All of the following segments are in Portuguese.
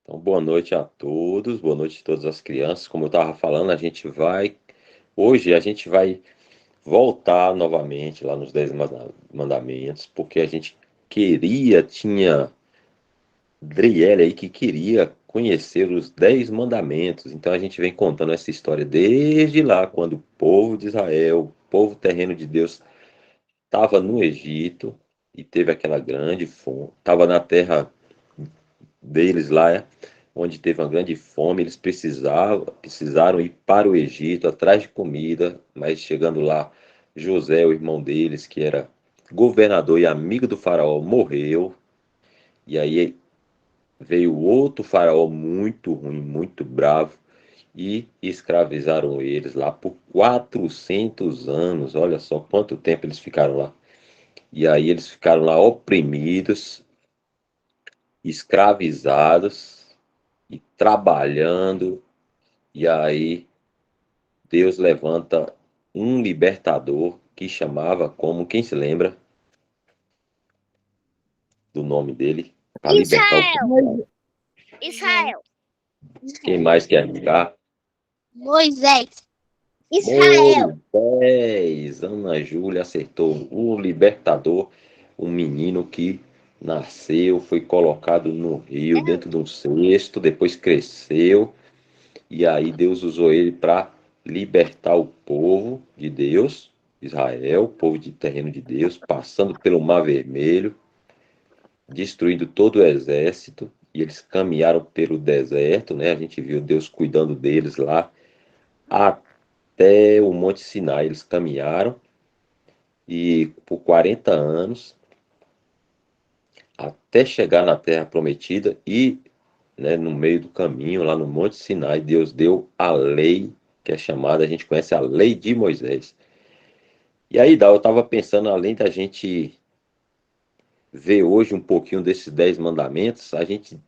Então, boa noite a todos, boa noite a todas as crianças. Como eu estava falando, hoje a gente vai voltar novamente lá nos Mandamentos, porque a gente tinha Driele aí que queria conhecer os 10 mandamentos. Então a gente vem contando essa história desde lá, quando o povo de Israel, o povo terreno de Deus, estava no Egito e teve aquela grande fome, estava na terra deles lá, onde teve uma grande fome, eles precisaram ir para o Egito atrás de comida, mas chegando lá, José, o irmão deles, que era governador e amigo do faraó, morreu. E aí veio outro faraó muito ruim, muito bravo, e escravizaram eles lá por 400 anos. Olha só quanto tempo eles ficaram lá. E aí eles ficaram lá oprimidos, escravizados e trabalhando. E aí Deus levanta um libertador que chamava como, quem se lembra do nome dele, para libertar o Israel, povo. Israel, Quem mais quer ficar? Moisés, Israel. Moisés, Ana Júlia acertou. O libertador, um menino que nasceu, foi colocado no rio, dentro de um cesto, depois cresceu, e aí Deus usou ele para libertar o povo de Deus, Israel, o povo de terreno de Deus, passando pelo Mar Vermelho, destruindo todo o exército, e eles caminharam pelo deserto, né? A gente viu Deus cuidando deles lá, até o Monte Sinai. Eles caminharam e por 40 anos até chegar na Terra Prometida e, né, no meio do caminho, lá no Monte Sinai, Deus deu a lei, que é chamada, a gente conhece a lei de Moisés. E aí, Dá, eu estava pensando, além da gente ver hoje um pouquinho desses 10 mandamentos, a gente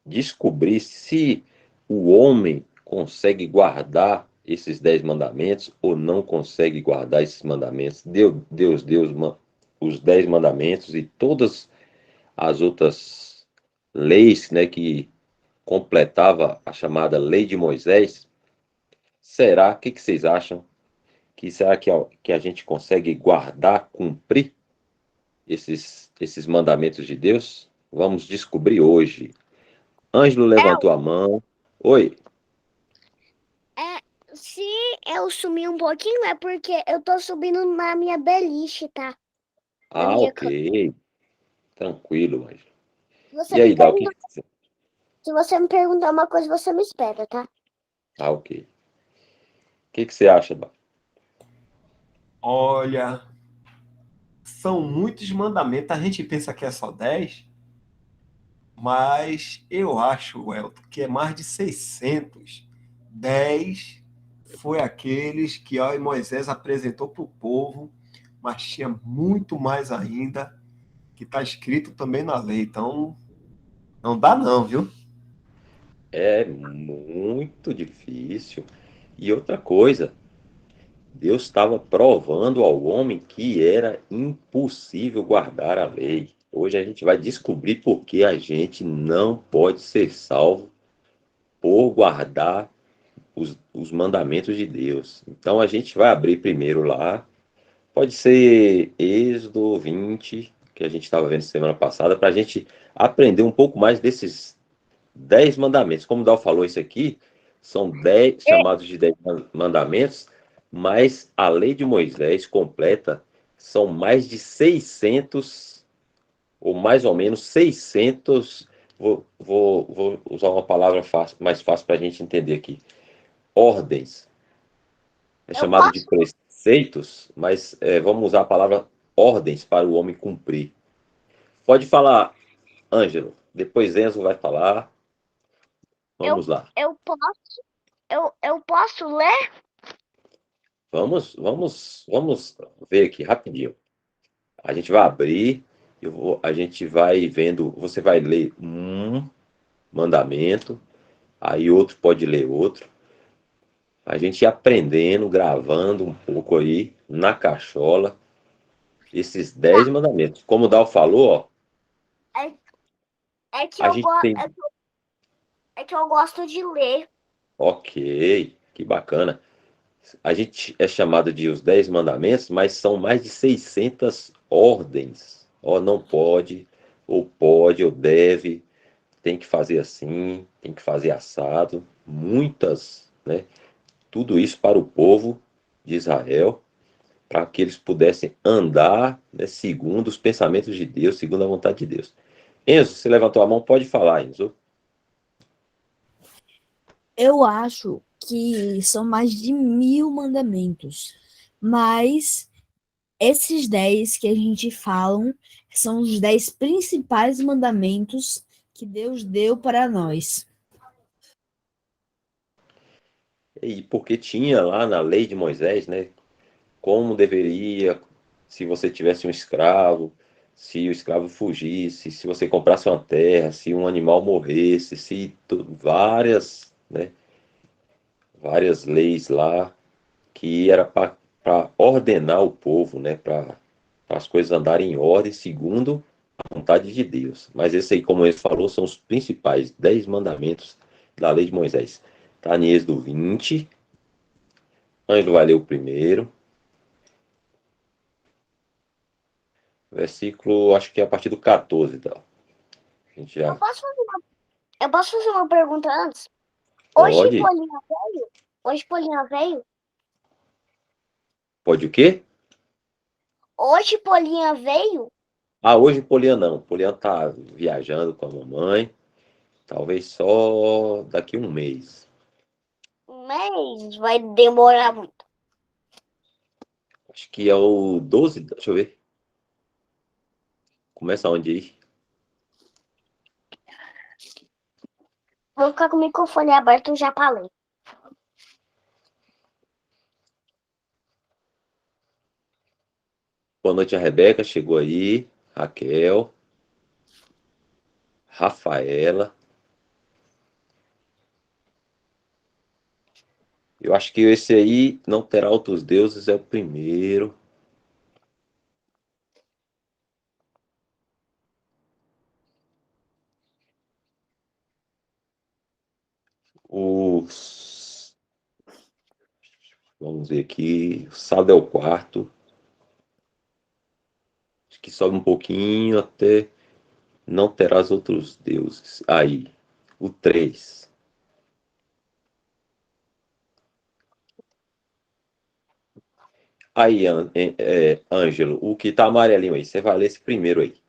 descobrir se o homem consegue guardar esses 10 mandamentos ou não consegue guardar esses mandamentos. Deus deu os 10 mandamentos e todas as outras leis, né, que completava a chamada lei de Moisés. Será, o que vocês acham? Que a gente consegue guardar, cumprir esses mandamentos de Deus? Vamos descobrir hoje. Ângelo levantou a mão. Oi. Se eu sumir um pouquinho é porque eu tô subindo na minha beliche, tá? Na Ah, minha ok. cama. Tranquilo, Ângelo. Você E me aí, Dal, o que pergunta, que você... se você me perguntar uma coisa, você me espera, tá? Ah, ok. O que você acha, Dal? Olha, são muitos mandamentos. A gente pensa que é só 10, mas eu acho, Elton, que é mais de 600. 10 foi aqueles que ó, Moisés apresentou para o povo, mas tinha muito mais ainda que está escrito também na lei. Então, não dá não, viu? É muito difícil. E outra coisa, Deus estava provando ao homem que era impossível guardar a lei. Hoje a gente vai descobrir por que a gente não pode ser salvo por guardar os mandamentos de Deus. Então a gente vai abrir primeiro lá. Pode ser Êxodo 20, que a gente estava vendo semana passada, para a gente aprender um pouco mais desses 10 mandamentos. Como o Dal falou isso aqui, são 10 chamados de 10 mandamentos, mas a lei de Moisés completa são mais de 600, ou mais ou menos 600. Vou usar uma palavra mais fácil para a gente entender aqui. Ordens. É Eu chamado de posso, preceitos, mas vamos usar a palavra ordens para o homem cumprir. Pode falar, Ângelo. Depois Enzo vai falar. eu, Vamos lá. eu posso, eu posso ler? Vamos ver aqui rapidinho. A gente vai abrir, a gente vai vendo, você vai ler um mandamento, aí outro pode ler outro. A gente ia aprendendo, gravando um pouco aí na cachola esses Tá. 10 mandamentos. Como o Dal falou, ó, É, é que a eu gente gosto. tem. É que eu gosto de ler. Ok, que bacana. A gente é chamado de os 10 mandamentos, mas são mais de 600 ordens. Ó, não pode, ou deve, tem que fazer assim, tem que fazer assado. Muitas, né? Tudo isso para o povo de Israel, para que eles pudessem andar, né, segundo os pensamentos de Deus, segundo a vontade de Deus. Enzo, você levantou a mão, pode falar, Enzo. Eu acho que são mais de 1.000 mandamentos, mas esses 10 que a gente fala são os 10 principais mandamentos que Deus deu para nós. E porque tinha lá na lei de Moisés, né, como deveria, se você tivesse um escravo, se o escravo fugisse, se você comprasse uma terra, se um animal morresse, várias, né, várias leis lá que era para ordenar o povo, né, para as coisas andarem em ordem segundo a vontade de Deus. Mas esse aí, como ele falou, são os principais 10 mandamentos da lei de Moisés. Está em Êxodo 20, Ângelo vai ler o primeiro, versículo, acho que é a partir do 14, tá? A gente já Eu posso fazer uma pergunta antes? pode. Hoje Polinha veio? Pode o quê? Hoje Polinha veio? Ah, hoje Poliana não. Poliana tá viajando com a mamãe. Talvez só daqui um mês. Mas vai demorar muito. Acho que é o 12, deixa eu ver. Começa onde aí? Vou ficar com o microfone aberto já pra ler. Boa noite, a Rebeca chegou aí. Raquel. Rafaela. Eu acho que esse aí, não terá outros deuses, é o primeiro. Os... Vamos ver aqui. O sábado é o quarto. Acho que sobe um pouquinho até não terás outros deuses. Aí, o 3. Aí, Ângelo, o que tá amarelinho aí? Você vai ler esse primeiro aí.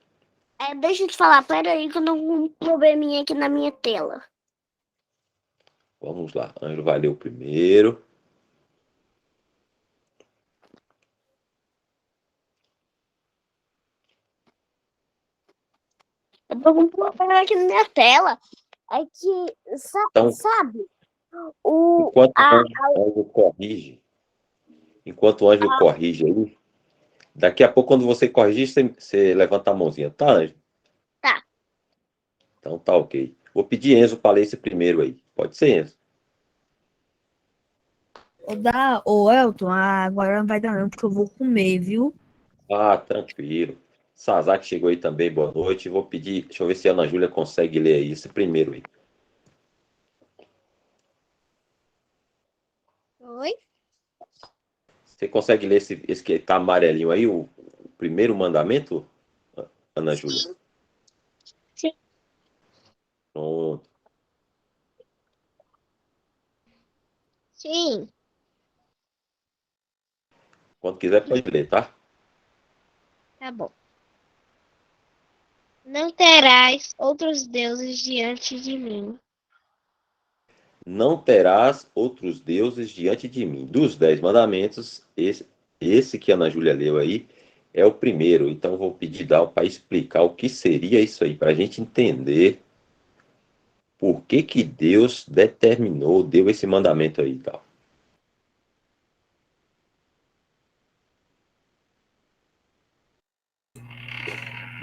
Deixa eu te falar, peraí que eu tô com um probleminha aqui na minha tela. Vamos lá, Ângelo vai ler o primeiro. Eu tô com um problema aqui na minha tela. É que, Então, sabe? O, enquanto o a, Ângelo corrige, aí, daqui a pouco, quando você corrigir, você levanta a mãozinha, tá, Ângelo? Tá. Então tá ok. Vou pedir Enzo para ler esse primeiro aí. Pode ser, Enzo? Ô Elton, agora não vai dar não, porque eu vou comer, viu? Ah, tranquilo. Sazak chegou aí também, boa noite. Vou pedir, deixa eu ver se a Ana Júlia consegue ler aí esse primeiro aí. Oi? Você consegue ler esse que tá amarelinho aí, o primeiro mandamento, Ana Júlia? Sim. Pronto. Sim. Quando quiser, pode ler, tá? Tá bom. Não terás outros deuses diante de mim. Não terás outros deuses diante de mim. Dos 10 mandamentos, esse que a Ana Júlia leu aí é o primeiro. Então, vou pedir Dal para explicar o que seria isso aí, para a gente entender por que que Deus determinou, deu esse mandamento aí e tal.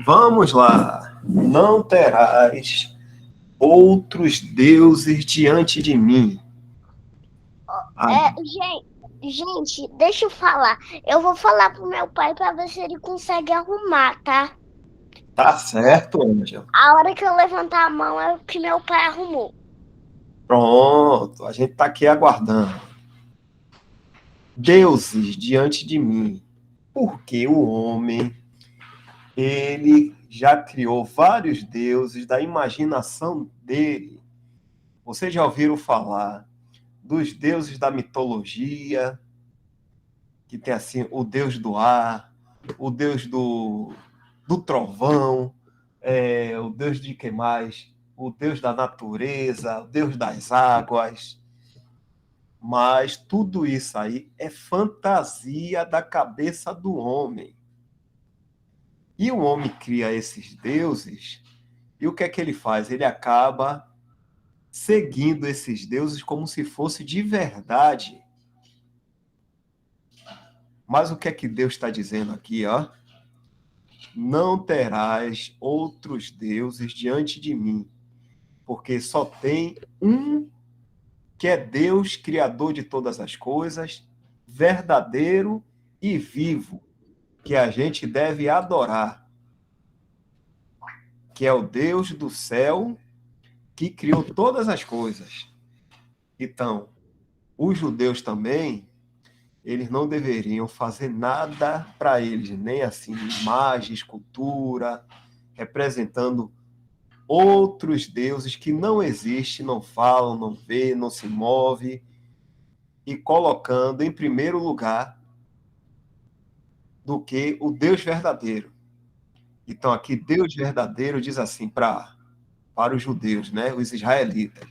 Vamos lá. Não terás outros deuses diante de mim. Gente, deixa eu falar. Eu vou falar pro meu pai pra ver se ele consegue arrumar, tá? Tá certo, Ângelo. A hora que eu levantar a mão é o que meu pai arrumou. Pronto, a gente está aqui aguardando. Deuses diante de mim, porque o homem, ele já criou vários deuses da imaginação dele. Vocês já ouviram falar dos deuses da mitologia, que tem assim o deus do ar, o deus do trovão, o deus de que mais? O deus da natureza, o deus das águas. Mas tudo isso aí é fantasia da cabeça do homem. E o homem cria esses deuses, e o que é que ele faz? Ele acaba seguindo esses deuses como se fosse de verdade. Mas o que é que Deus está dizendo aqui, ó? Não terás outros deuses diante de mim, porque só tem um que é Deus, criador de todas as coisas, verdadeiro e vivo, que a gente deve adorar, que é o Deus do céu, que criou todas as coisas. Então, os judeus também, eles não deveriam fazer nada para eles, nem assim, imagem, escultura, representando outros deuses que não existem, não falam, não vê, não se move, e colocando em primeiro lugar do que o Deus verdadeiro. Então, aqui, Deus verdadeiro diz assim para os judeus, né, os israelitas: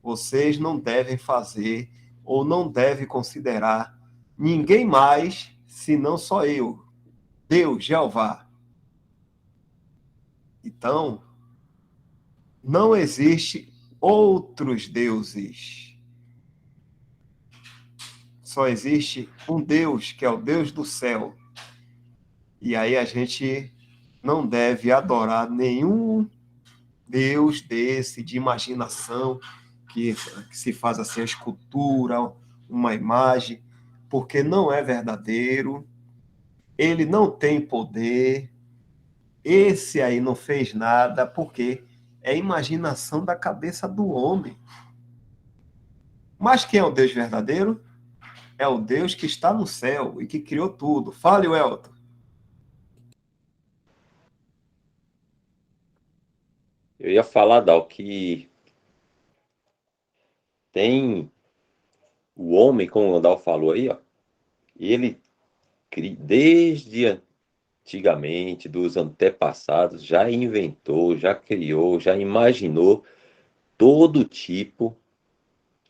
vocês não devem fazer ou não devem considerar ninguém mais senão só eu, Deus, Jeová. Então, não existe outros deuses. Só existe um Deus, que é o Deus do céu. E aí a gente não deve adorar nenhum Deus desse de imaginação, que se faz assim a escultura, uma imagem, porque não é verdadeiro, ele não tem poder, esse aí não fez nada, porque é imaginação da cabeça do homem. Mas quem é o Deus verdadeiro? É o Deus que está no céu e que criou tudo. Fale, Welton. Eu ia falar, Dal, que tem o homem, como o Dal falou aí, ó, ele desde antigamente, dos antepassados, já inventou, já criou, já imaginou todo tipo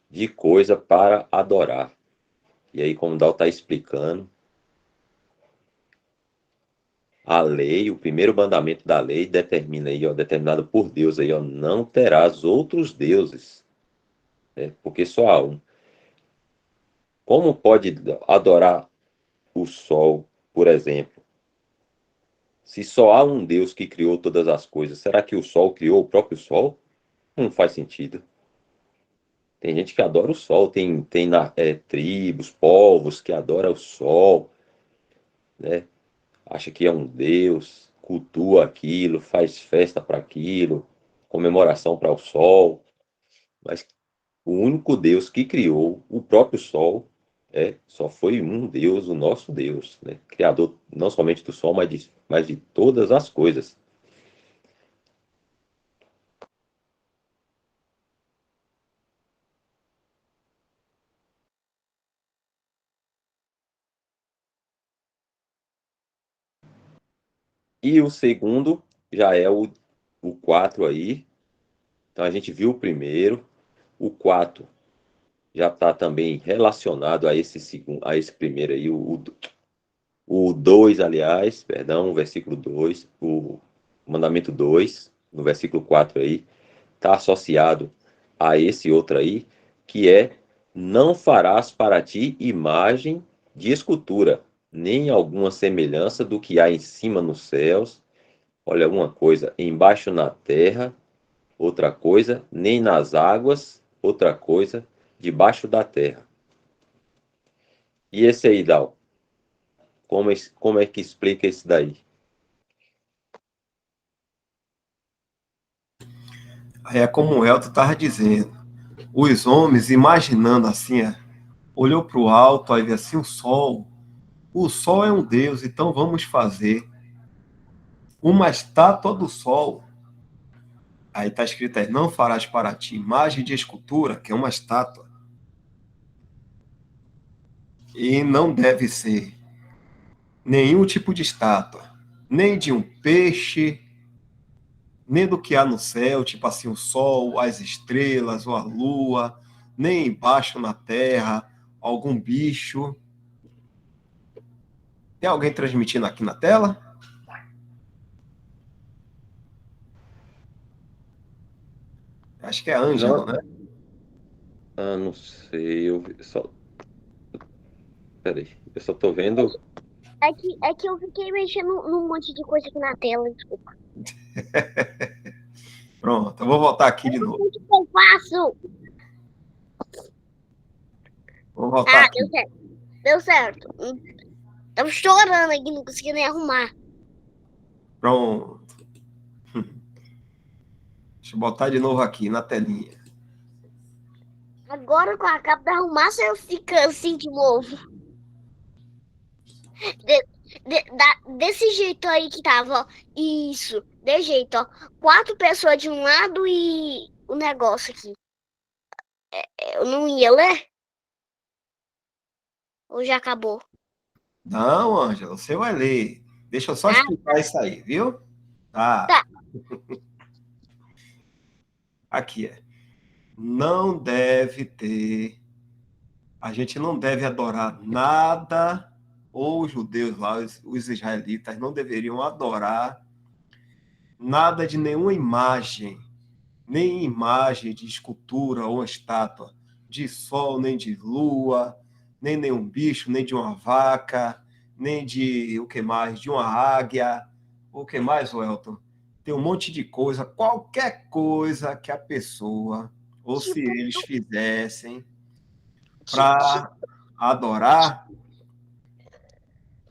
de coisa para adorar. E aí, como o Dal está explicando, a lei, o primeiro mandamento da lei determina aí, ó, determinado por Deus aí, ó, não terás outros deuses, né? Porque só há um. Como pode adorar o sol, por exemplo? Se só há um Deus que criou todas as coisas, será que o sol criou o próprio sol? Não faz sentido. Tem gente que adora o sol, tem tribos, povos que adoram o sol, né? Acha que é um Deus, cultua aquilo, faz festa para aquilo, comemoração para o sol. Mas o único Deus que criou o próprio sol só foi um Deus, o nosso Deus, né? Criador não somente do sol, mas de todas as coisas. E o segundo já é o 4 aí. Então a gente viu o primeiro, o 4 já está também relacionado a esse segundo, a esse primeiro aí, o 2, aliás, perdão, o versículo 2, o mandamento 2, no versículo 4 aí, está associado a esse outro aí, que é: não farás para ti imagem de escultura, nem alguma semelhança do que há em cima nos céus, olha, uma coisa, embaixo na terra, outra coisa, nem nas águas, outra coisa, debaixo da terra. E esse aí, Dal, como é que explica isso daí? É como o Elton estava dizendo. os homens, imaginando assim, olhou para o alto, aí viu assim o sol. O sol é um deus, então vamos fazer uma estátua do sol. Aí está escrito aí, não farás para ti imagem de escultura, que é uma estátua. E não deve ser nenhum tipo de estátua, nem de um peixe, nem do que há no céu, tipo assim, o sol, as estrelas, ou a lua, nem embaixo na terra, algum bicho. Tem alguém transmitindo aqui na tela? Acho que é a Ângela, Não, né? não sei, peraí, eu só tô vendo. É que eu fiquei mexendo num monte de coisa aqui na tela, desculpa. Pronto, eu vou voltar aqui de novo. O que eu faço? Vou voltar Ah, aqui. deu certo. Deu certo. Tava chorando aqui, não conseguia nem arrumar. Pronto. Deixa eu botar de novo aqui na telinha. Agora que eu acabo de arrumar, você fica assim de novo. Desse jeito aí que tava, ó. Isso, desse jeito, ó. 4 pessoas de um lado e o negócio aqui. Eu não ia ler? Ou já acabou? Não, Ângela, você vai ler. Deixa eu só Ah, explicar isso aí, viu? Tá. tá. Aqui é. Não deve ter. A gente não deve adorar nada, ou os judeus lá, os israelitas, não deveriam adorar nada de nenhuma imagem, nem imagem de escultura ou estátua, de sol, nem de lua, nem nenhum bicho, nem de uma vaca, nem de o que mais, de uma águia, o que mais, Welton? Tem um monte de coisa, qualquer coisa que a pessoa, ou se Tipo, eles fizessem tipo, para adorar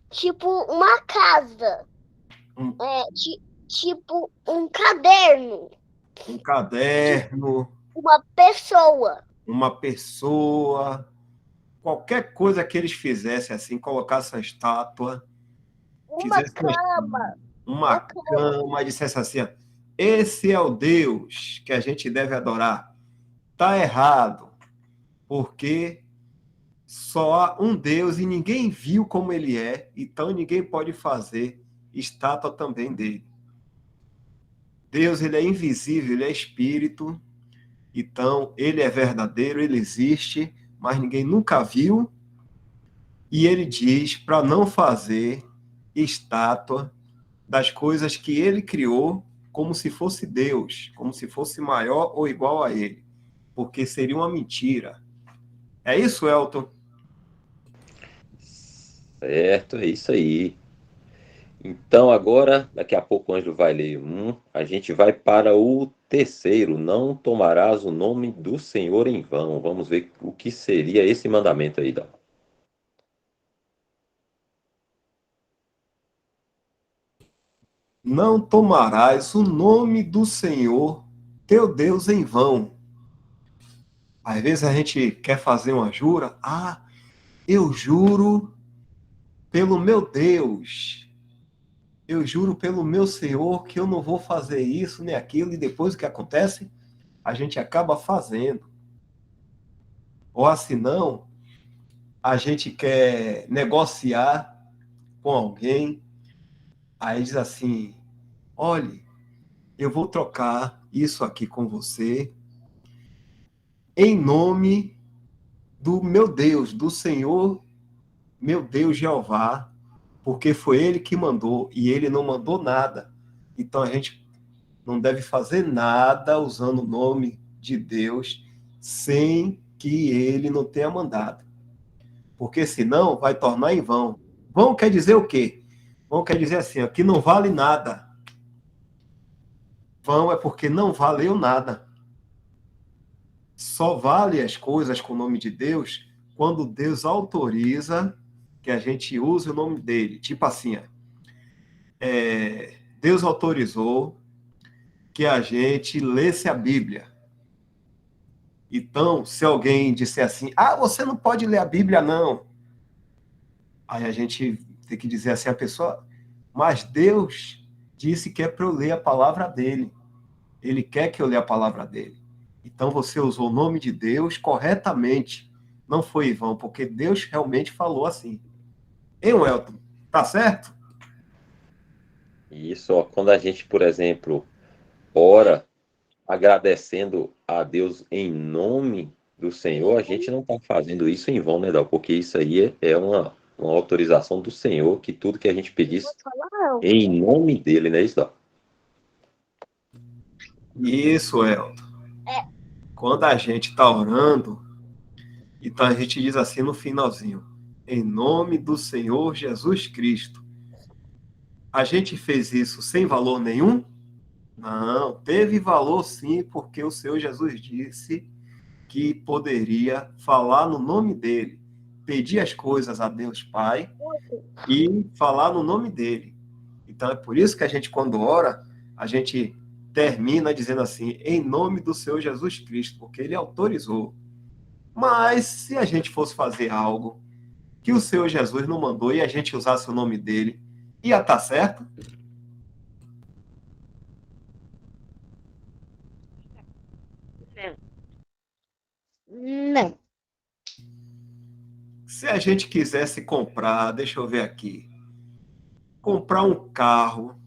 tipo uma casa. um, Tipo um caderno. um caderno, Uma pessoa. uma pessoa, qualquer coisa que eles fizessem assim, colocassem a estátua, Uma fizessem cama. uma Uma cama. cama e dissessem assim, ó, esse é o Deus que a gente deve adorar. Tá errado, porque só há um Deus e ninguém viu como ele é, então ninguém pode fazer estátua também dele. Deus, ele é invisível, ele é espírito, então ele é verdadeiro, ele existe, mas ninguém nunca viu, e ele diz para não fazer estátua das coisas que ele criou como se fosse Deus, como se fosse maior ou igual a ele, porque seria uma mentira. É isso, Elton? Certo, é isso aí. Então agora, daqui a pouco o Ângelo vai ler a gente vai para o terceiro, não tomarás o nome do Senhor em vão. Vamos ver o que seria esse mandamento aí, Dal. Não tomarás o nome do Senhor, teu Deus, em vão. Às vezes a gente quer fazer uma jura, eu juro pelo meu Deus, eu juro pelo meu Senhor que eu não vou fazer isso nem aquilo, e depois o que acontece? A gente acaba fazendo. Ou assim não, a gente quer negociar com alguém, aí diz assim, olhe, eu vou trocar isso aqui com você em nome do meu Deus, do Senhor, meu Deus Jeová, porque foi ele que mandou e ele não mandou nada. Então a gente não deve fazer nada usando o nome de Deus sem que ele não tenha mandado. Porque senão vai tornar em vão. Vão quer dizer o quê? Vão quer dizer assim, ó, que não vale nada. Vão é porque não valeu nada. Só vale as coisas com o nome de Deus quando Deus autoriza que a gente use o nome dele. Tipo assim, Deus autorizou que a gente lesse a Bíblia. Então, se alguém disser assim, você não pode ler a Bíblia, não. Aí a gente tem que dizer assim a pessoa, mas Deus disse que é para eu ler a palavra dele. Ele quer que eu leia a palavra dele. Então você usou o nome de Deus corretamente. Não foi em vão, porque Deus realmente falou assim. Hein, Welton? Tá certo? E isso, ó, quando a gente, por exemplo, ora agradecendo a Deus em nome do Senhor, a gente não está fazendo isso em vão, né, Dal? Porque isso aí é uma autorização do Senhor, que tudo que a gente pedisse em nome dele, não é isso, Dal? Isso, Welton. É. Quando a gente está orando, então a gente diz assim no finalzinho, em nome do Senhor Jesus Cristo. A gente fez isso sem valor nenhum? Não, teve valor sim, porque o Senhor Jesus disse que poderia falar no nome dele, pedir as coisas a Deus Pai e falar no nome dele. Então é por isso que a gente, quando ora, a gente termina dizendo assim, em nome do Senhor Jesus Cristo, porque ele autorizou. Mas se a gente fosse fazer algo que o Senhor Jesus não mandou e a gente usasse o nome dele, ia estar certo? Não. Se a gente quisesse comprar, deixa eu ver aqui, comprar um carro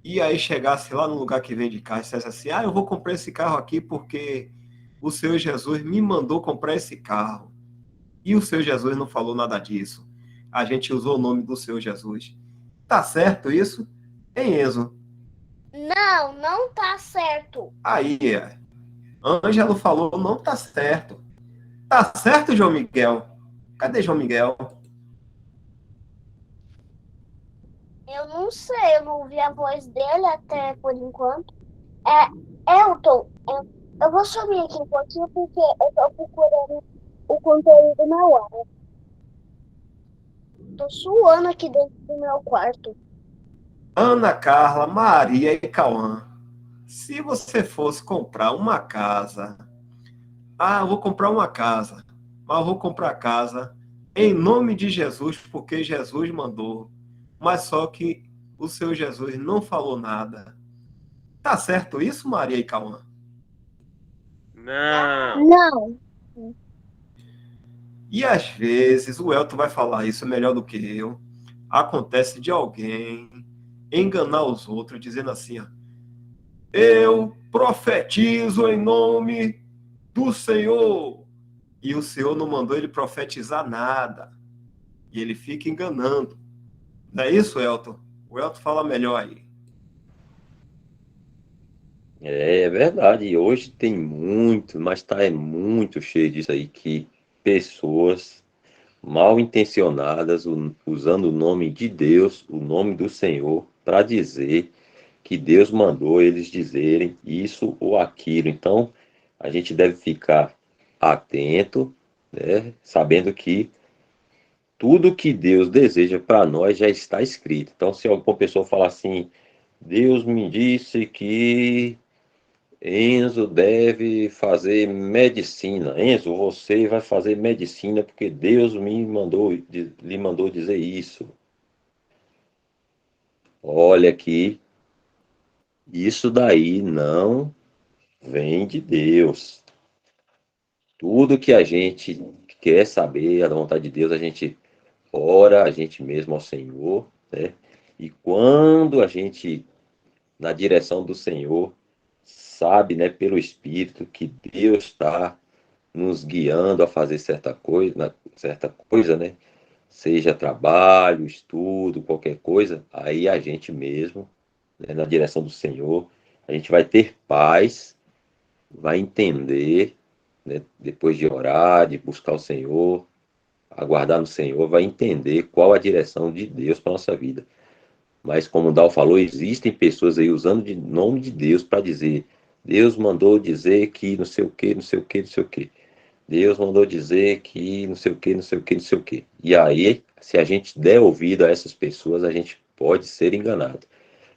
e aí chegasse lá no lugar que vende carro e dissesse assim, eu vou comprar esse carro aqui porque o Senhor Jesus me mandou comprar esse carro. E o Senhor Jesus não falou nada disso. A gente usou o nome do Senhor Jesus. Tá certo isso? Hein, Enzo? Não, não tá certo. Aí, Ângelo falou, não tá certo. Tá certo, João Miguel? Cadê João Miguel? Eu não sei, eu não ouvi a voz dele até por enquanto. Elton, eu vou sumir aqui um pouquinho porque eu tô procurando o conteúdo na hora. Tô suando aqui dentro do meu quarto. Ana Carla, Maria e Cauã. Se você fosse comprar uma casa, eu vou comprar uma casa, mas eu vou comprar a casa em nome de Jesus, porque Jesus mandou. Mas só que o seu Jesus não falou nada. Tá certo isso, Maria e Cauã? Não. Não. E às vezes, o Elton vai falar isso melhor do que eu, acontece de alguém enganar os outros, dizendo assim, eu profetizo em nome do Senhor. E o Senhor não mandou ele profetizar nada. E ele fica enganando. Não é isso, Elton? O Elton fala melhor aí. É verdade, e hoje tem muito, mas é muito cheio disso aí, que pessoas mal intencionadas, usando o nome de Deus, o nome do Senhor, para dizer que Deus mandou eles dizerem isso ou aquilo. Então, a gente deve ficar atento, né, sabendo que tudo que Deus deseja para nós já está escrito. Então, se alguma pessoa falar assim, Deus me disse que Enzo deve fazer medicina. Enzo, você vai fazer medicina porque Deus lhe mandou dizer isso. Olha que isso daí não vem de Deus. Tudo que a gente quer saber, a vontade de Deus, a gente ora a gente mesmo ao Senhor, né? E quando a gente, na direção do Senhor, sabe, né, pelo Espírito, que Deus está nos guiando a fazer certa coisa, né? Seja trabalho, estudo, qualquer coisa, aí a gente mesmo, né, na direção do Senhor, a gente vai ter paz, vai entender, né, depois de orar, de buscar o Senhor, aguardar no Senhor, vai entender qual a direção de Deus para nossa vida. Mas como o Dal falou, existem pessoas aí usando o nome de Deus para dizer, Deus mandou dizer que não sei o que, não sei o que, não sei o que. Deus mandou dizer que não sei o que, não sei o que, não sei o que. E aí, se a gente der ouvido a essas pessoas, a gente pode ser enganado.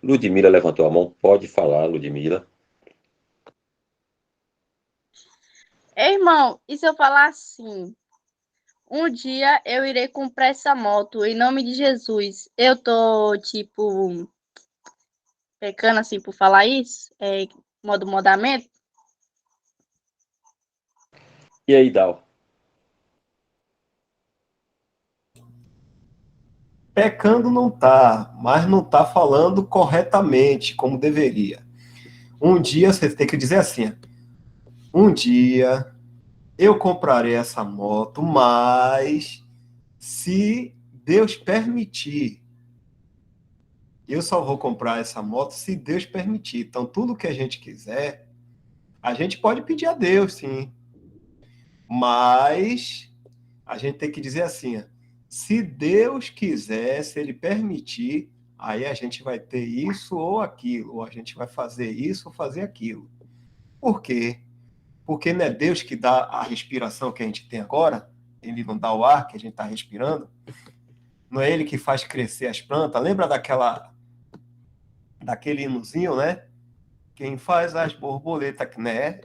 Ludmila levantou a mão, pode falar, Ludmila. Ei, irmão, e se eu falar assim? Um dia eu irei comprar essa moto em nome de Jesus. Eu tô, tipo, pecando assim por falar isso? Modo mandamento? E aí, Dal? Pecando não tá, mas não tá falando corretamente como deveria. Um dia você tem que dizer assim: um dia eu comprarei essa moto, mas se Deus permitir, eu só vou comprar essa moto se Deus permitir. Então, tudo que a gente quiser, a gente pode pedir a Deus, sim. Mas a gente tem que dizer assim: se Deus quiser, se Ele permitir, aí a gente vai ter isso ou aquilo, ou a gente vai fazer isso ou fazer aquilo. Por quê? Porque não é Deus que dá a respiração que a gente tem agora, Ele não dá o ar que a gente está respirando, não é Ele que faz crescer as plantas. Lembra daquele hinozinho, né? Quem faz as borboletas, né?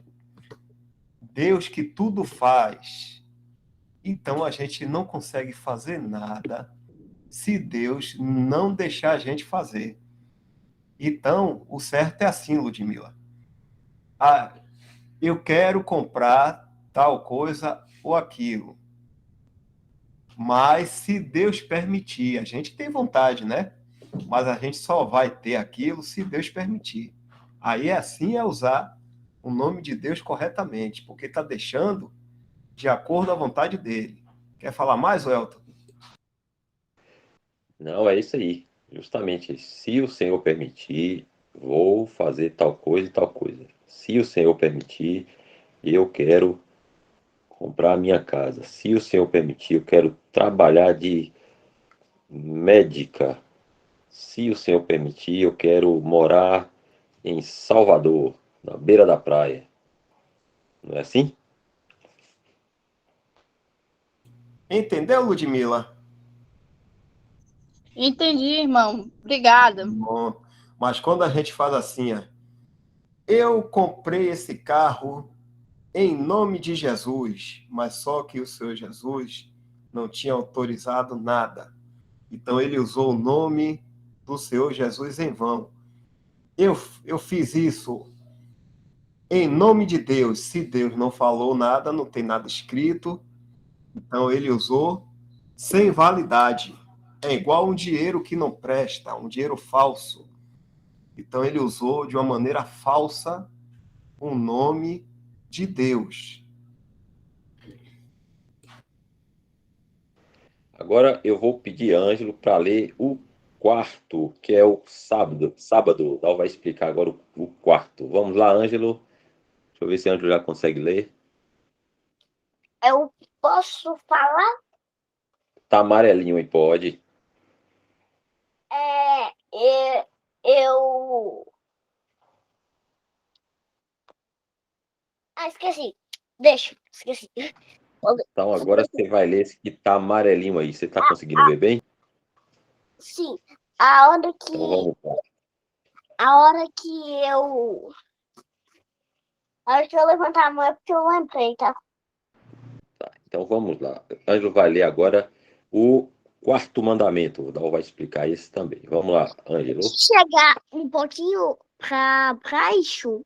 Deus que tudo faz. Então a gente não consegue fazer nada se Deus não deixar a gente fazer. Então, o certo é assim, Ludmila. Ah, eu quero comprar tal coisa ou aquilo. Mas se Deus permitir, a gente tem vontade, né? Mas a gente só vai ter aquilo se Deus permitir. Aí assim é usar o nome de Deus corretamente, porque está deixando de acordo à vontade dele. Quer falar mais, Welton? Não, é isso aí. Justamente, se o Senhor permitir, vou fazer tal coisa e tal coisa. Se o Senhor permitir, eu quero comprar a minha casa. Se o Senhor permitir, eu quero trabalhar de médica. Se o Senhor permitir, eu quero morar em Salvador, na beira da praia. Não é assim? Entendeu, Ludmila? Entendi, irmão. Obrigada. Bom, mas quando a gente faz assim, ó, eu comprei esse carro em nome de Jesus, mas só que o Senhor Jesus não tinha autorizado nada. Então ele usou o nome do Senhor Jesus em vão. Eu fiz isso em nome de Deus. Se Deus não falou nada, não tem nada escrito, então ele usou sem validade. É igual um dinheiro que não presta, um dinheiro falso. Então ele usou de uma maneira falsa o nome de Deus. Agora eu vou pedir a Ângelo para ler o quarto, que é o sábado. Sábado, Dal vai explicar agora o quarto. Vamos lá, Ângelo. Deixa eu ver se o Ângelo já consegue ler. Eu posso falar? Tá amarelinho aí, pode. Eu. Ah, esqueci. Deixa, esqueci. Então agora você vai ler esse que tá amarelinho aí. Você tá conseguindo ver bem? Sim, a hora que, Então vamos lá. a hora que eu. A hora que eu levantar a mão é porque eu lembrei, tá? Então vamos lá. Ângelo vai ler agora o quarto mandamento. O Dal vai explicar esse também. Vamos lá, Ângelo. Chegar um pouquinho pra baixo.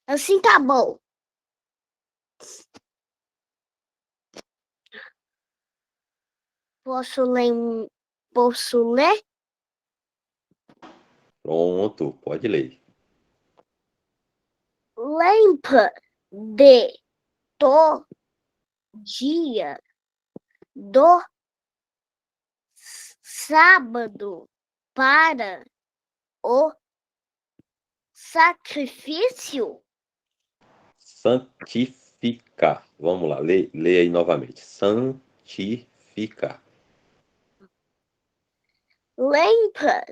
Assim tá bom. Posso ler? Pronto, pode ler. Lembra de do dia do sábado para o sacrifício? Santificar. Vamos lá, lê aí novamente. Santificar. Lembra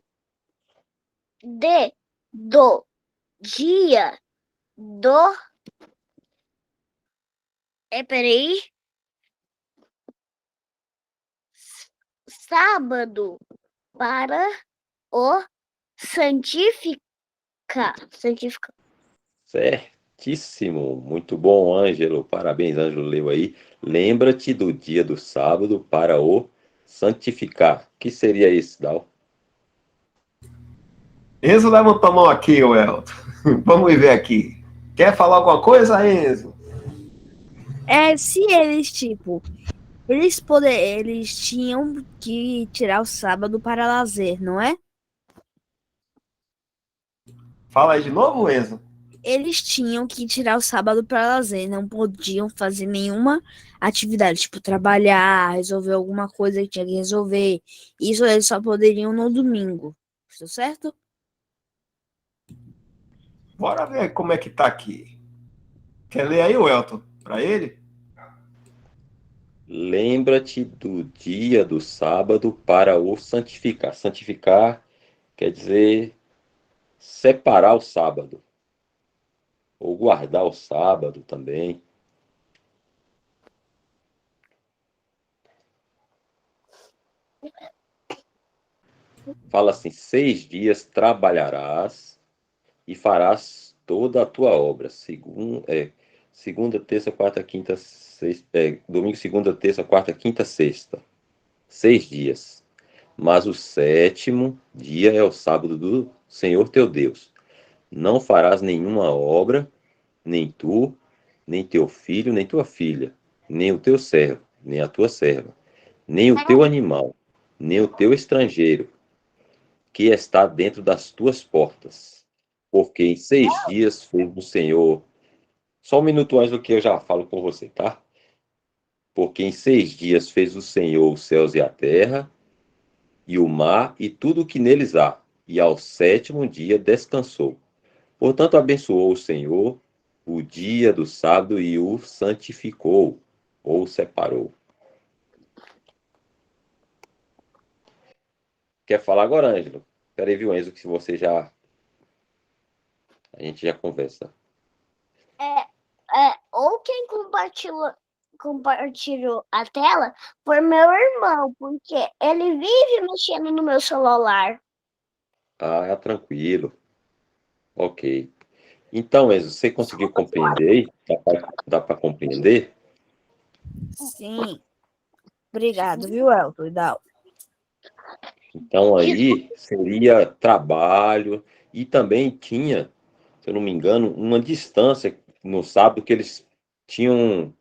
do dia do. Peraí. Sábado para o santificar. Santificar. Certíssimo. Muito bom, Ângelo. Parabéns, Ângelo leu aí. Lembra-te do dia do sábado para o santificar. O que seria isso, Dal? Enzo levanta a mão aqui, o Elton. Vamos ver aqui. Quer falar alguma coisa, Enzo? Se eles, tipo, eles tinham que tirar o sábado para lazer, não é? Fala aí de novo, Enzo. Eles tinham que tirar o sábado para lazer, não podiam fazer nenhuma atividade, tipo trabalhar, resolver alguma coisa que tinha que resolver. Isso eles só poderiam no domingo. Estou certo? Bora ver como é que tá aqui. Quer ler aí, Elton, para ele? Lembra-te do dia do sábado para o santificar. Santificar quer dizer separar o sábado, ou guardar o sábado também. Fala assim: 6 dias trabalharás e farás toda a tua obra. Segunda, terça, quarta, quinta, sexta. Domingo, segunda, terça, quarta, quinta, sexta. 6 dias. Mas o sétimo dia é o sábado do Senhor teu Deus. Não farás nenhuma obra, nem tu, nem teu filho, nem tua filha, nem o teu servo, nem a tua serva, nem o teu animal, nem o teu estrangeiro, que está dentro das tuas portas. Porque em 6 dias fez o Senhor. Só um minuto antes do que eu já falo com você, tá? Porque em 6 dias fez o Senhor os céus e a terra, e o mar e tudo o que neles há, e ao sétimo dia descansou. Portanto, abençoou o Senhor o dia do sábado e o santificou, ou separou. Quer falar agora, Ângelo? Peraí, viu, Enzo, que se você já. A gente já conversa. Ou quem compartilhou a tela foi meu irmão, porque ele vive mexendo no meu celular. Ah, tranquilo. Ok. Então, Enzo, você conseguiu compreender aí? Dá para compreender? Sim. Obrigado, viu, Elton e Dal? Então, aí seria trabalho e também tinha, se eu não me engano, uma distância no sábado que eles tinham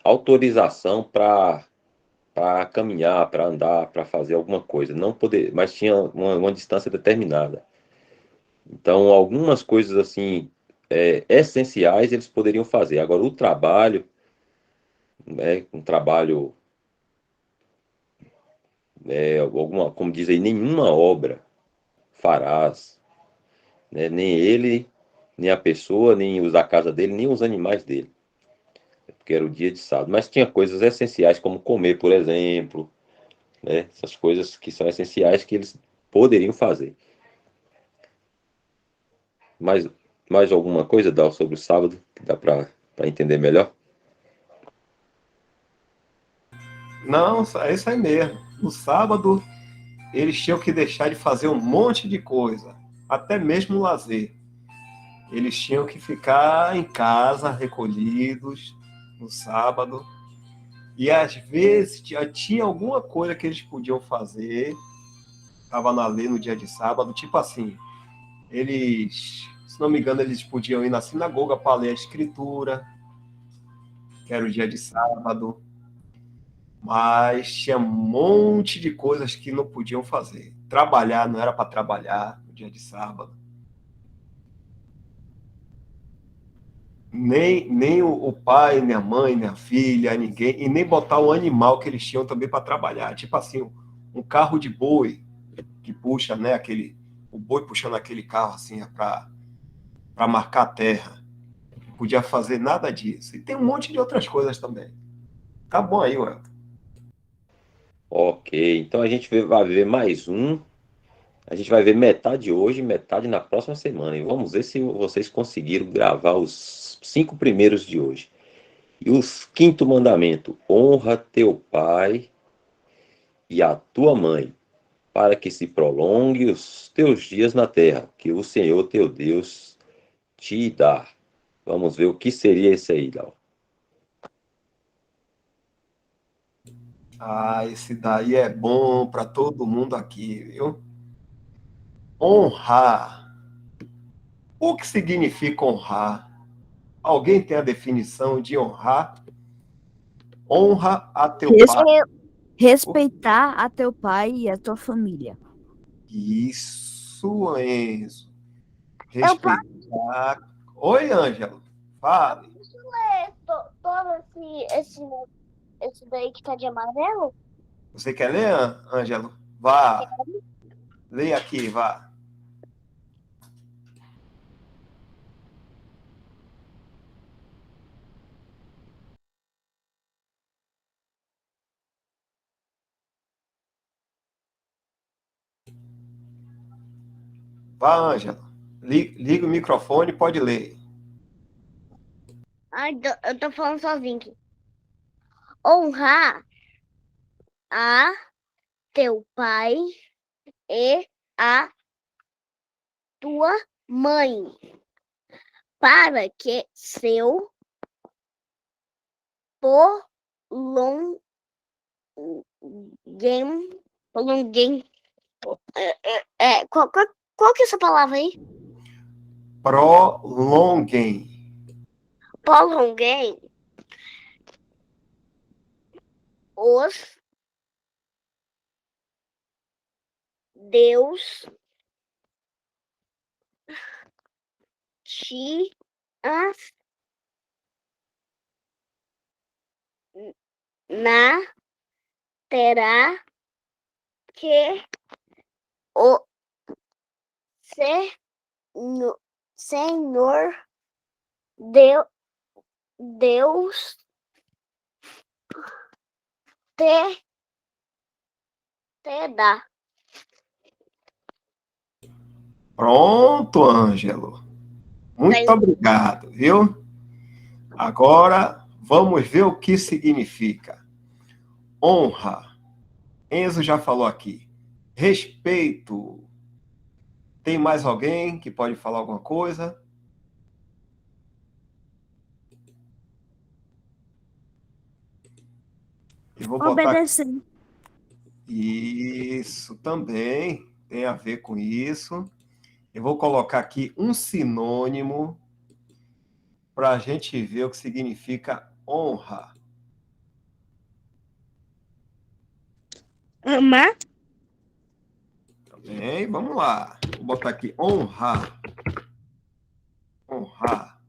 autorização para caminhar, para andar, para fazer alguma coisa. Não poder, mas tinha uma distância determinada. Então, algumas coisas assim essenciais eles poderiam fazer. Agora, o trabalho, né, um trabalho, como diz aí, nenhuma obra farás, né, nem ele, nem a pessoa, nem os da casa dele, nem os animais dele, porque era o dia de sábado. Mas tinha coisas essenciais, como comer, por exemplo, né, essas coisas que são essenciais que eles poderiam fazer. Mais alguma coisa, Dal, sobre o sábado que dá para entender melhor? Não, é isso aí mesmo. No sábado, eles tinham que deixar de fazer um monte de coisa, até mesmo lazer. Eles tinham que ficar em casa, recolhidos, no sábado. E às vezes já tinha alguma coisa que eles podiam fazer, estava na lei no dia de sábado, tipo assim, eles, se não me engano, eles podiam ir na sinagoga para ler a escritura, que era o dia de sábado, mas tinha um monte de coisas que não podiam fazer. Trabalhar não era para trabalhar no dia de sábado. Nem o pai, nem a mãe, nem a filha, ninguém, e nem botar o animal que eles tinham também para trabalhar. Tipo assim, um carro de boi que puxa, né, o boi puxando aquele carro assim para marcar a terra. Não podia fazer nada disso. E tem um monte de outras coisas também. Tá bom aí, Ué. Ok, então a gente vai ver mais um. A gente vai ver metade hoje, metade na próxima semana. E vamos ver se vocês conseguiram gravar os 5 primeiros de hoje. E o quinto mandamento: honra teu pai e a tua mãe, para que se prolongue os teus dias na terra, que o Senhor teu Deus te dá. Vamos ver o que seria esse aí, Lau. Esse daí é bom para todo mundo aqui, viu? Honrar. O que significa honrar? Alguém tem a definição de honrar? Honra a teu Res- pai. Respeitar a teu pai e a tua família. Isso, Enzo. Eu posso Respeitar. Oi, Ângelo. Fale. ler todo esse daí que tá de amarelo? Você quer ler, Ângelo? Vá. Leia aqui, vá. Vá, Ângelo. Liga o microfone, pode ler. Ai, eu tô falando sozinho aqui. Honrar a teu pai e a tua mãe, para que seu prolonguem. Qual que é essa palavra aí? Prolonguem. Prolonguem os Deus te na terá que o Senhor Deus te dá. Pronto, Ângelo. Muito obrigado, viu? Agora, vamos ver o que significa. Honra. Enzo já falou aqui. Respeito. Tem mais alguém que pode falar alguma coisa? Eu vou botar Obedecer. isso também tem a ver com isso. Eu vou colocar aqui um sinônimo para a gente ver o que significa honra. Amar? Também, vamos lá. Vou botar aqui honrar. Honrar.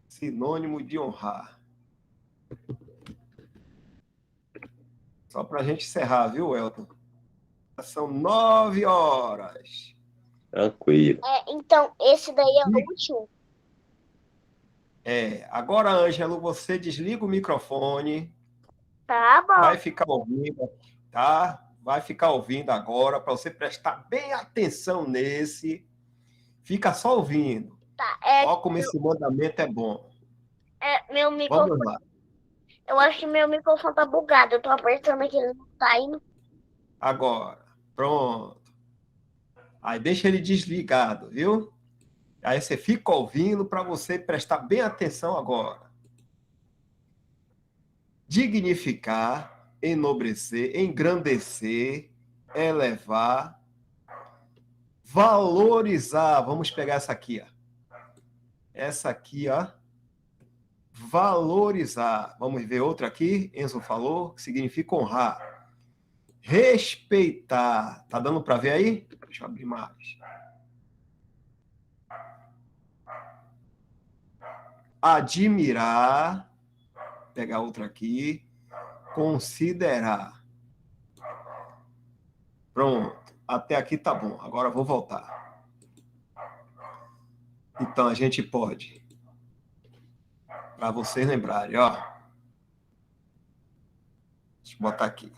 Sinônimo de honrar. Só para a gente encerrar, viu, Elton? São 9 horas. Tranquilo. Então, esse daí é o último. Agora, Ângelo, você desliga o microfone. Tá bom. Vai ficar ouvindo, tá? Vai ficar ouvindo agora para você prestar bem atenção nesse. Fica só ouvindo. Tá, Ó como esse mandamento é bom. meu microfone. Vamos lá. Eu acho que meu microfone tá bugado. Eu tô apertando aqui, ele não tá indo. Agora. Pronto. Aí deixa ele desligado, viu? Aí você fica ouvindo para você prestar bem atenção agora. Dignificar, enobrecer, engrandecer, elevar, valorizar. Vamos pegar essa aqui, ó. Essa aqui, ó. Valorizar. Vamos ver outra aqui. Enzo falou, que significa honrar. Respeitar. Tá dando para ver aí? Deixa eu abrir mais. Admirar. Pegar outra aqui. Considerar. Pronto. Até aqui tá bom. Agora eu vou voltar. Então a gente pode, para vocês lembrarem, ó. Deixa eu botar aqui.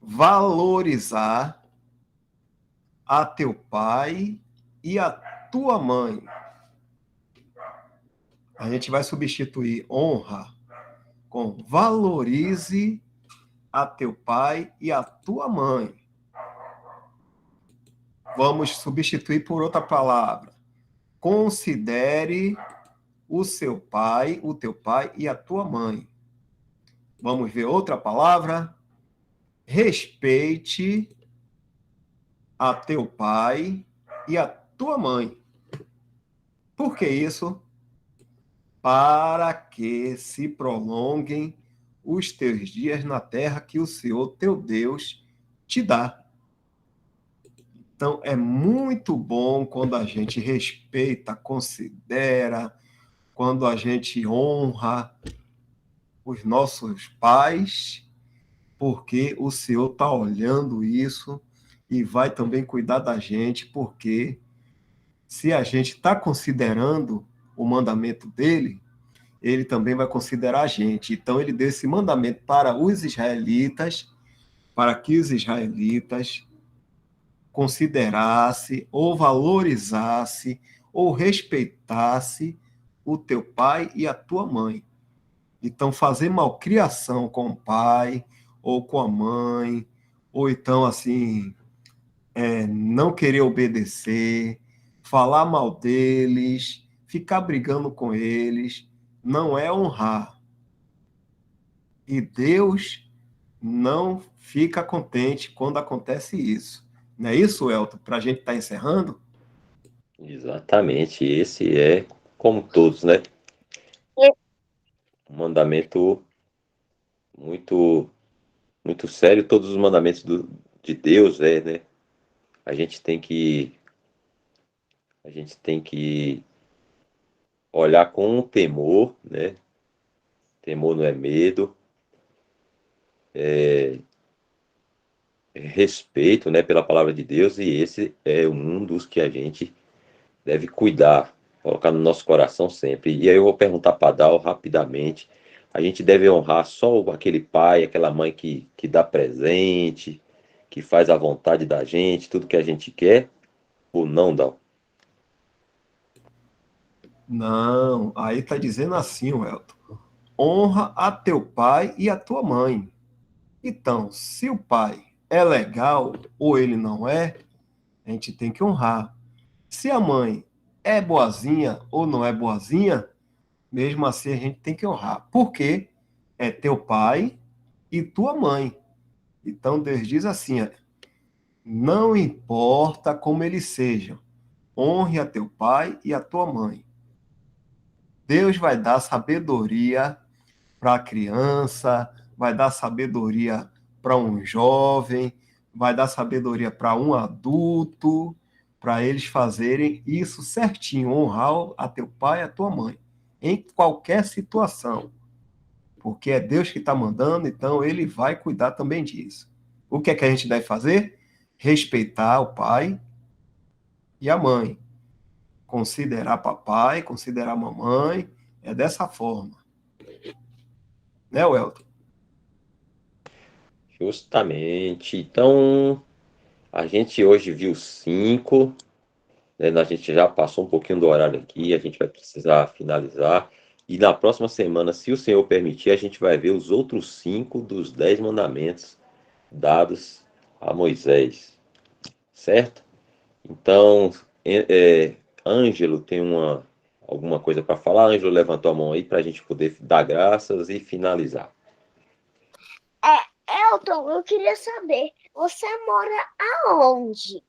Valorizar a teu pai e a tua mãe. A gente vai substituir honra com valorize a teu pai e a tua mãe. Vamos substituir por outra palavra. Considere o teu pai e a tua mãe. Vamos ver outra palavra? Respeite a teu pai e a tua mãe. Por que isso? Para que se prolonguem os teus dias na terra que o Senhor teu Deus te dá. Então, é muito bom quando a gente respeita, considera, quando a gente honra os nossos pais, porque o Senhor está olhando isso e vai também cuidar da gente, porque se a gente está considerando o mandamento dele, ele também vai considerar a gente. Então, ele deu esse mandamento para os israelitas, para que os israelitas considerasse ou valorizasse ou respeitasse o teu pai e a tua mãe. Então, fazer malcriação com o pai ou com a mãe, ou então, assim, não querer obedecer, falar mal deles, ficar brigando com eles, não é honrar. E Deus não fica contente quando acontece isso. Não é isso, Elton? Para a gente estar encerrando? Exatamente, esse é, como todos, né? Um mandamento muito, muito sério. Todos os mandamentos de Deus, né? A gente tem que olhar com temor, né? Temor não é medo, respeito, né, pela palavra de Deus, e esse é um dos que a gente deve cuidar, colocar no nosso coração sempre. E aí eu vou perguntar para Dal rapidamente: a gente deve honrar só aquele pai, aquela mãe que dá presente, que faz a vontade da gente, tudo que a gente quer, ou não, Dal? Não, aí está dizendo assim, Elton. Honra a teu pai e a tua mãe. Então, se o pai é legal ou ele não é, a gente tem que honrar. Se a mãe é boazinha ou não é boazinha, mesmo assim a gente tem que honrar. Porque é teu pai e tua mãe. Então Deus diz assim: não importa como eles sejam, honre a teu pai e a tua mãe. Deus vai dar sabedoria para a criança, vai dar sabedoria para um jovem, vai dar sabedoria para um adulto, para eles fazerem isso certinho, honrar a teu pai e a tua mãe, em qualquer situação. Porque é Deus que está mandando, então ele vai cuidar também disso. O que é que a gente deve fazer? Respeitar o pai e a mãe. Considerar papai, considerar mamãe, é dessa forma. Né, Welton? Justamente. Então, a gente hoje viu 5, né? A gente já passou um pouquinho do horário aqui, a gente vai precisar finalizar. E na próxima semana, se o Senhor permitir, a gente vai ver os outros 5 dos 10 mandamentos dados a Moisés, certo? Então, Ângelo tem alguma coisa para falar? Ângelo levantou a mão aí para a gente poder dar graças e finalizar. Elton, eu queria saber, você mora aonde?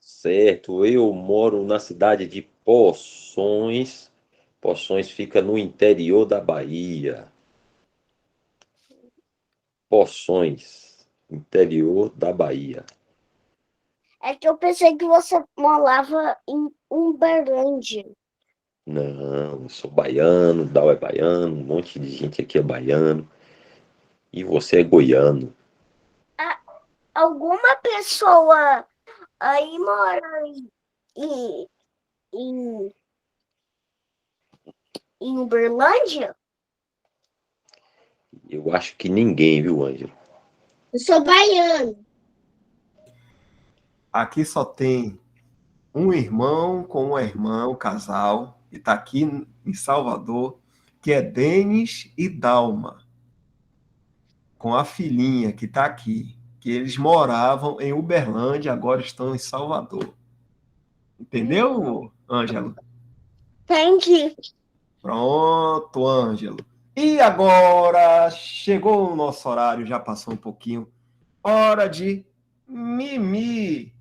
Certo, eu moro na cidade de Poções. Poções fica no interior da Bahia. Poções, interior da Bahia. É que eu pensei que você morava em Uberlândia. Não, eu sou baiano, Dal é baiano, um monte de gente aqui é baiano. E você é goiano. Alguma pessoa aí mora em, em, em Uberlândia? Eu acho que ninguém, viu, Ângelo? Eu sou baiano. Aqui só tem um irmão com uma irmã, um casal, que está aqui em Salvador, que é Denis e Dalma. com a filhinha que está aqui, que eles moravam em Uberlândia, agora estão em Salvador. Entendeu, Ângelo? Entendi. Pronto, Ângelo. E agora chegou o nosso horário, já passou um pouquinho. Hora de mimi,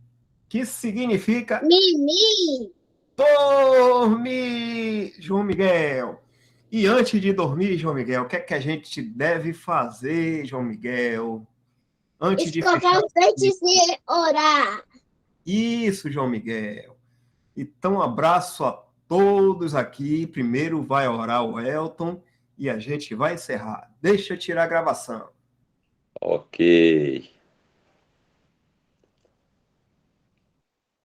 que significa Mimi. dormir, João Miguel. E antes de dormir, João Miguel, o que é que a gente deve fazer, João Miguel? Antes de Escovar fechar. os dentes e orar. Isso, João Miguel. Então, um abraço a todos aqui. Primeiro vai orar o Elton e a gente vai encerrar. Deixa eu tirar a gravação. Ok.